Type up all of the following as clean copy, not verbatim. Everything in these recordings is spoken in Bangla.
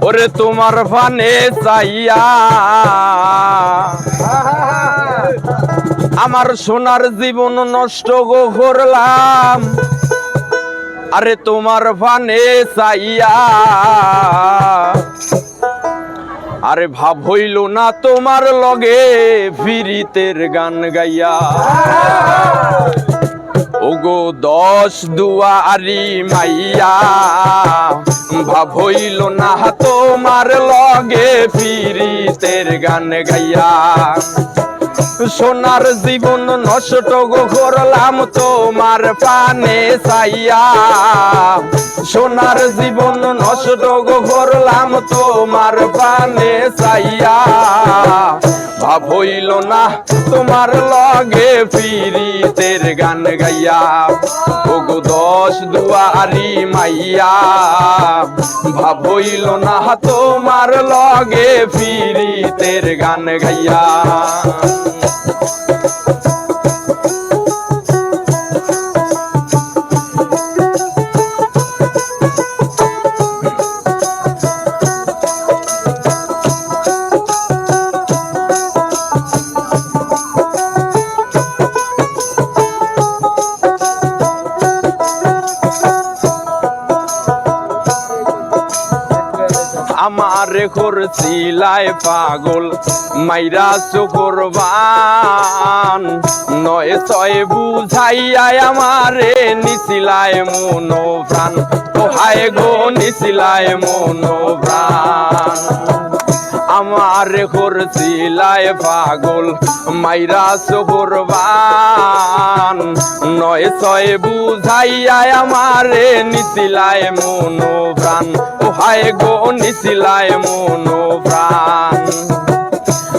ওরে তোমার ফানে চাইয়া আমার সোনার জীবন নষ্ট গো করলাম। আরে তোমার ফানে চাইয়া আরে ভাব হইল না তোমার লগে ফিরিতের গান গাইয়া। ওগো 10 দুয়ারি মাইয়া ভাব হইল না তোমার লগে ফিরিতের গান গাইয়া। সোনার জীবন নষ্ট গো করলাম তোমার পানে চাইয়া। সোনার জীবন নষ্ট গো করলাম তোমার পানে চাইয়া। ভাব হইল না তোমার লগে ফিরিতের গান গাইয়া। ওগো 10 দুয়ারি মাইয়া ভাব হইল না তোমার লগে ফিরিতের গান গাইয়া। আমারে করছিলাই পাগল মাইরা চোখরবান। 9 বুঝাইয়া আমারে নিছিলাই মন প্রাণ। ও হায় গো নিছিলাই মন প্রাণ। আমারে করছিলাই পাগল মাইরা চোখরবান। 9 বুঝাইয়া আমারে নিছিলাই মন প্রাণ। ও হায় গো নিছিলাই মন প্রাণ।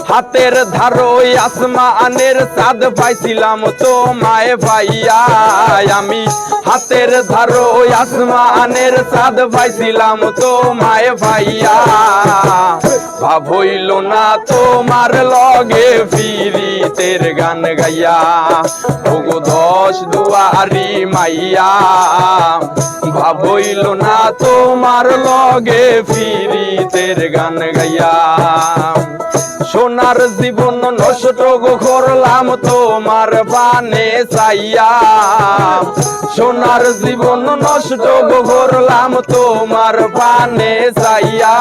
হাতের ধারই আসমানের চাঁদ পাইছিলাম তোমায় পাইয়া আমি। হাতের ধারই আসমানের চাঁদ পাইছিলাম তোমায় পাইয়া। ভাব হইল না তোমার লগে ফিরিতের গান গাইয়া। ওগো 10 দুয়ারি মাইয়া ভাব হইল না তোমার লগে ফিরিতের গান গাইয়া। সোনার জীবন নষ্ট গো করলাম তোমার পানে চাইয়া। সোনার জীবন নষ্ট গো করলাম তোমার পানে চাইয়া।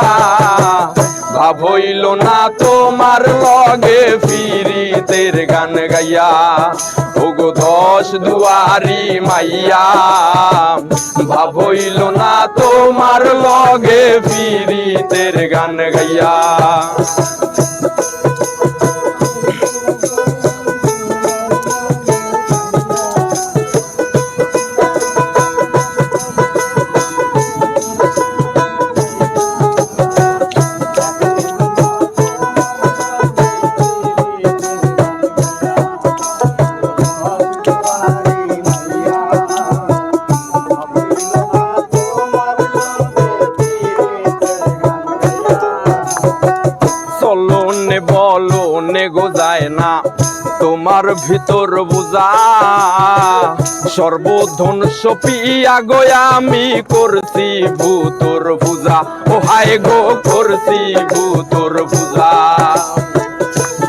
ভাব হইল না তোমার লগে ফিরিতের গান গাইয়া। ওগো 10 দুয়ারি মাইয়া ভাব হইল না তোমার লগে ফিরিতের গান গাইয়া। চলনে বলনে গো যায় না তোমার ভিতর বুঝা। সর্বধন সপিয়া গো আমি করছি ভূতর পূজা। ও হায় গো করছি ভূতর পূজা।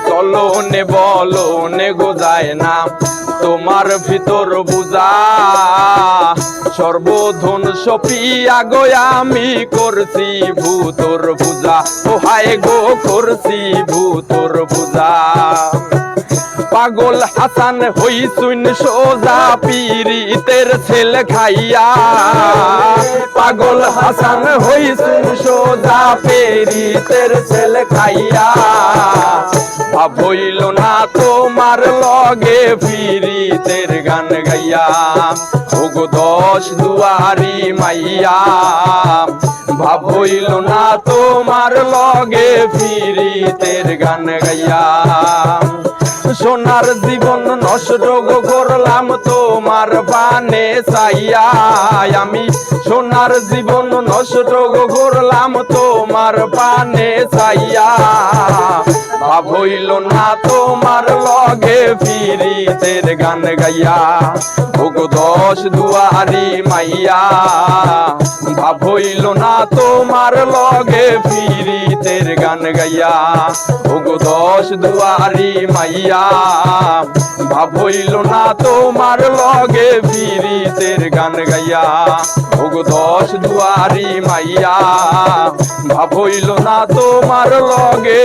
চলনে বলনে গো যায় না তোমার ভিতর বুঝা। সর্বধন সপিয়া গো আমি করছি ভূতর পূজা। ও হায় গো করছি ভূতর পূজা। পাগল হাসান হইছুন সোজা পীরিতের ছেলে খাইয়া। পাগল হাসান হইছুন সোজা পীরিতের ছেলে খাইয়া। ভাব হইল না তোমার লগে ফিরিতের গান গাইয়া। ওগো 10 দুয়ারি মাইয়া ভাব হইল না তোমার লগে ফিরিতের গান গাইয়া। সোনার জীবন নষ্ট গো করলাম তোমার পানে চাইয়া আমি। সোনার জীবন নষ্ট গো করলাম তোমার পানে চাইয়া। ভাব হইল না তোমার লগে ফিরিতের গান গাইয়া ওগো দশ দুয়ারি মাইয়া ভাব হইল না তোমার লগে ফিরিতের গান গাইয়া ওগো দশ দুয়ারি মাইয়া ভাব হইল না তোমার লগে ফিরিতের গান গাইয়া ওগো দশ দুয়ারি মাইয়া ভাব হইল না তোমার লগে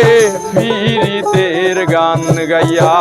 ফিরিতের গান গাইয়া।